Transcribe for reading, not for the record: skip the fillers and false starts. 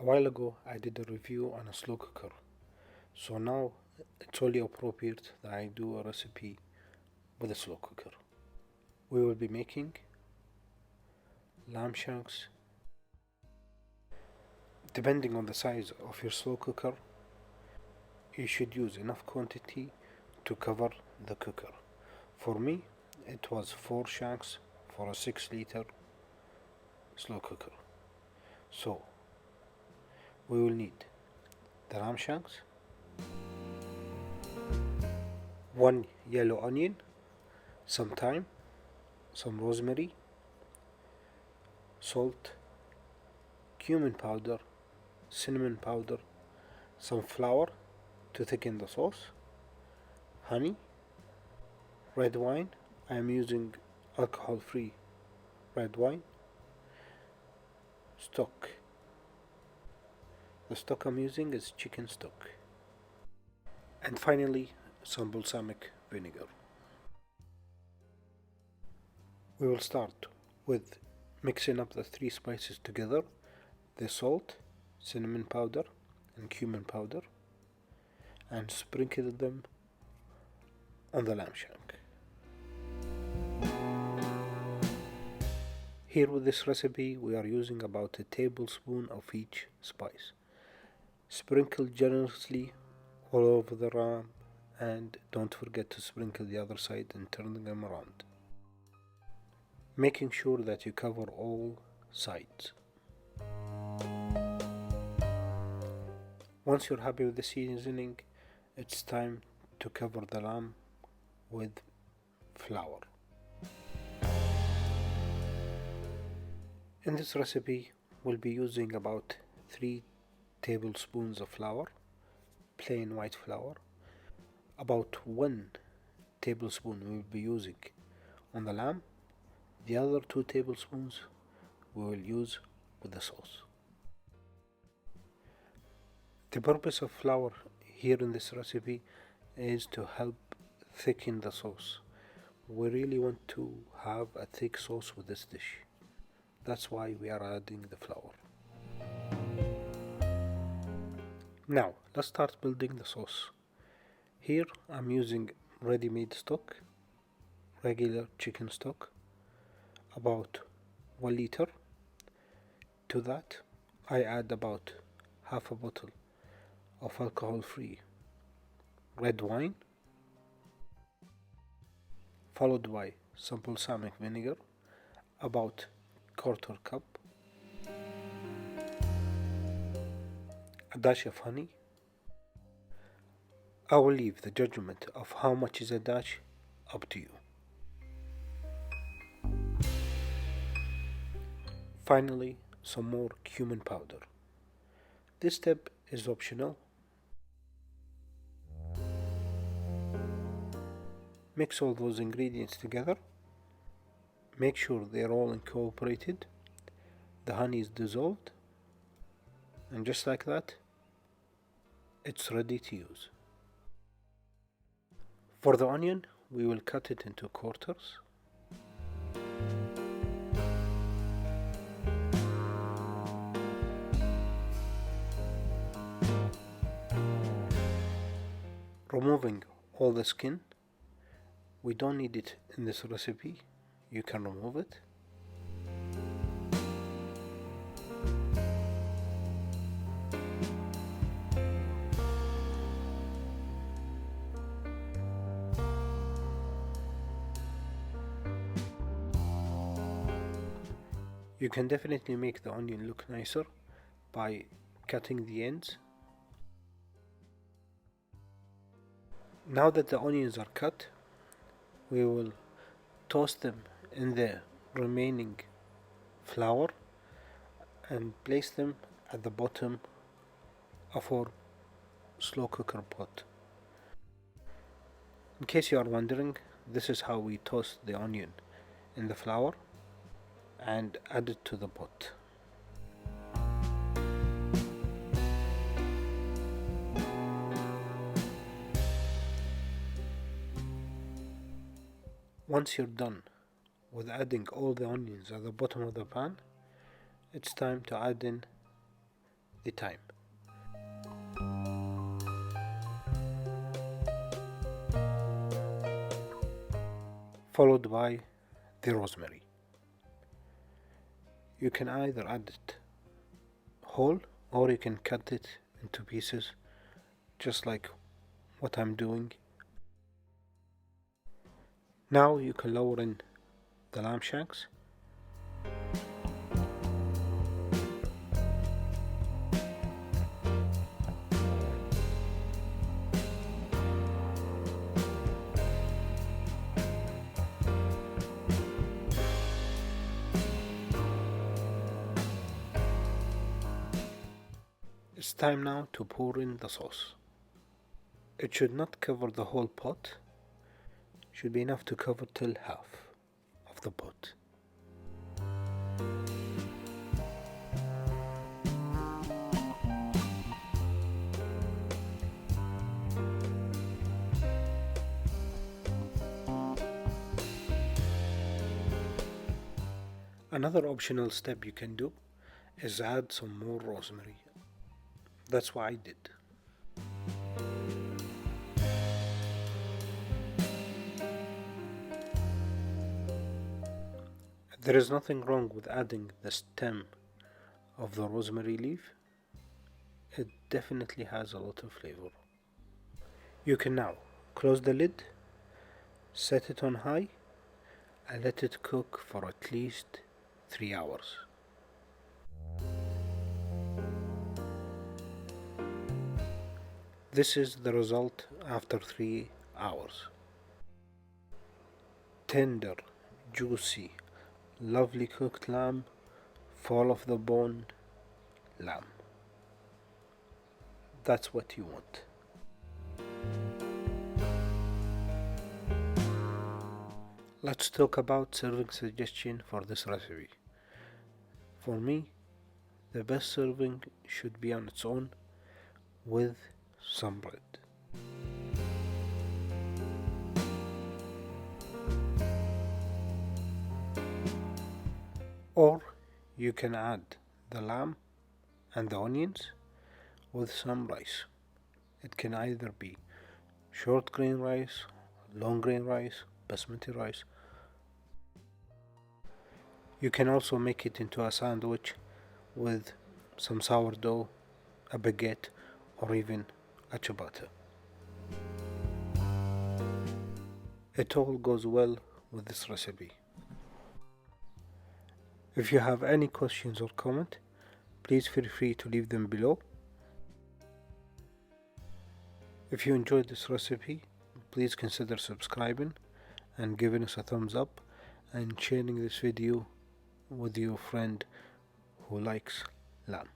A while ago, I did a review on a slow cooker, so now it's only appropriate that I do a recipe with a slow cooker. We will be making lamb shanks. Depending on the size of your slow cooker, you should use enough quantity to cover the cooker. For me, it was 4 shanks for a 6 liter slow cooker. So, we will need the lamb shanks, 1 yellow onion, some thyme, some rosemary, salt, cumin powder, cinnamon powder, some flour to thicken the sauce, honey, red wine. I am using alcohol-free red wine, stock. The stock I'm using is chicken stock. And finally, some balsamic vinegar. We will start with mixing up the 3 spices together, the salt, cinnamon powder, and cumin powder, and sprinkle them on the lamb shank. Here with this recipe, we are using about a tablespoon of each spice. Sprinkle generously all over the lamb, and don't forget to sprinkle the other side and turn them around, making sure that you cover all sides. Once you're happy with the seasoning, it's time to cover the lamb with flour. In this recipe, we'll be using about 3 tablespoons of flour, plain white flour. About 1 tablespoon we'll be using on the lamb. The other 2 tablespoons we will use with the sauce. The purpose of flour here in this recipe is to help thicken the sauce. We really want to have a thick sauce with this dish. That's why we are adding the flour. Now, let's start building the sauce. Here I'm using ready-made stock, regular chicken stock, about 1 liter. To that, I add about half a bottle of alcohol-free red wine, followed by some balsamic vinegar, about 1/4 cup, a dash of honey. I will leave the judgment of how much is a dash up to you. Finally, some more cumin powder. This step is optional. Mix all those ingredients together. Make sure they're all incorporated. The honey is dissolved. And just like that, it's ready to use. For the onion, we will cut it into quarters. Removing all the skin. We don't need it in this recipe. You can remove it. You can definitely make the onion look nicer by cutting the ends. Now that the onions are cut, we will toast them in the remaining flour and place them at the bottom of our slow cooker pot. In case you are wondering, this is how we toast the onion in the flour and add it to the pot. Once you're done with adding all the onions at the bottom of the pan, it's time to add in the thyme. Followed by the rosemary. You can either add it whole or you can cut it into pieces just like what I'm doing. Now you can lower in the lamb shanks. It's time now to pour in the sauce. It should not cover the whole pot, should be enough to cover till half of the pot. Another optional step you can do is add some more rosemary. That's what I did. There is nothing wrong with adding the stem of the rosemary leaf. It definitely has a lot of flavor. You can now close the lid, set it on high, and let it cook for at least 3 hours. This is the result after 3 hours. Tender, juicy, lovely cooked lamb, fall off the bone lamb. That's what you want. Let's talk about serving suggestion for this recipe. For me, the best serving should be on its own with some bread. Or you can add the lamb and the onions with some rice. It can either be short grain rice, long grain rice, basmati rice. You can also make it into a sandwich with some sourdough, a baguette, or even a ciabatta. It all goes well with this recipe. If you have any questions or comment, please feel free to leave them below. If you enjoyed this recipe, please consider subscribing and giving us a thumbs up and sharing this video with your friend who likes lamb.